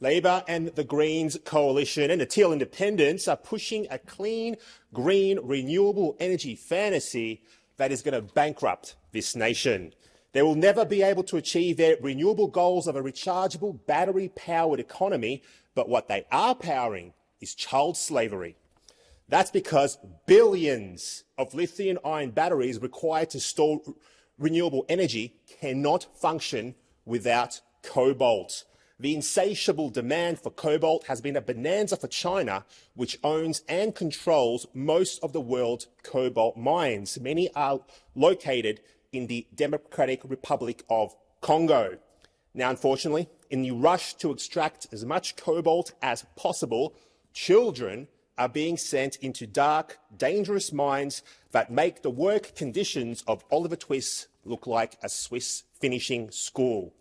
Labor and the Greens coalition and the Teal Independents are pushing a clean, green, renewable energy fantasy that is going to bankrupt this nation. They will never be able to achieve their renewable goals of a rechargeable, battery-powered economy, but what they are powering is child slavery. That's because billions of lithium-ion batteries required to store renewable energy cannot function without cobalt. The insatiable demand for cobalt has been a bonanza for China, which owns and controls most of the world's cobalt mines. Many are located in the Democratic Republic of Congo. Now, unfortunately, in the rush to extract as much cobalt as possible, children are being sent into dark, dangerous mines that make the work conditions of Oliver Twist look like a Swiss finishing school.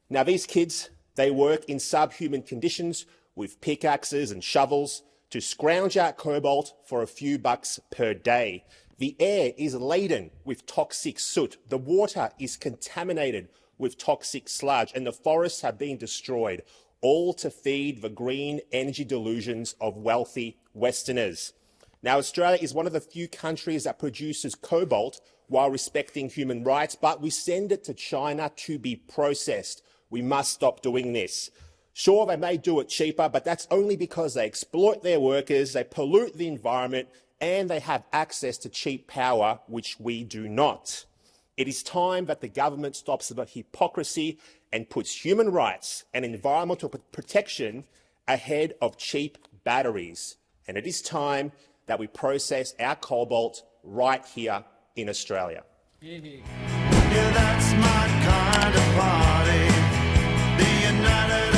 Now, these kids, they work in subhuman conditions with pickaxes and shovels to scrounge out cobalt for a few bucks per day. The air is laden with toxic soot, the water is contaminated with toxic sludge, and the forests have been destroyed, all to feed the green energy delusions of wealthy Westerners. Now, Australia is one of the few countries that produces cobalt while respecting human rights, but we send it to China to be processed. We must stop doing this. Sure, they may do it cheaper, but that's only because they exploit their workers, they pollute the environment, and they have access to cheap power, which we do not. It is time that the government stops the hypocrisy and puts human rights and environmental protection ahead of cheap batteries. And it is time that we process our cobalt right here in Australia. Yeah, that's my kind of party. The United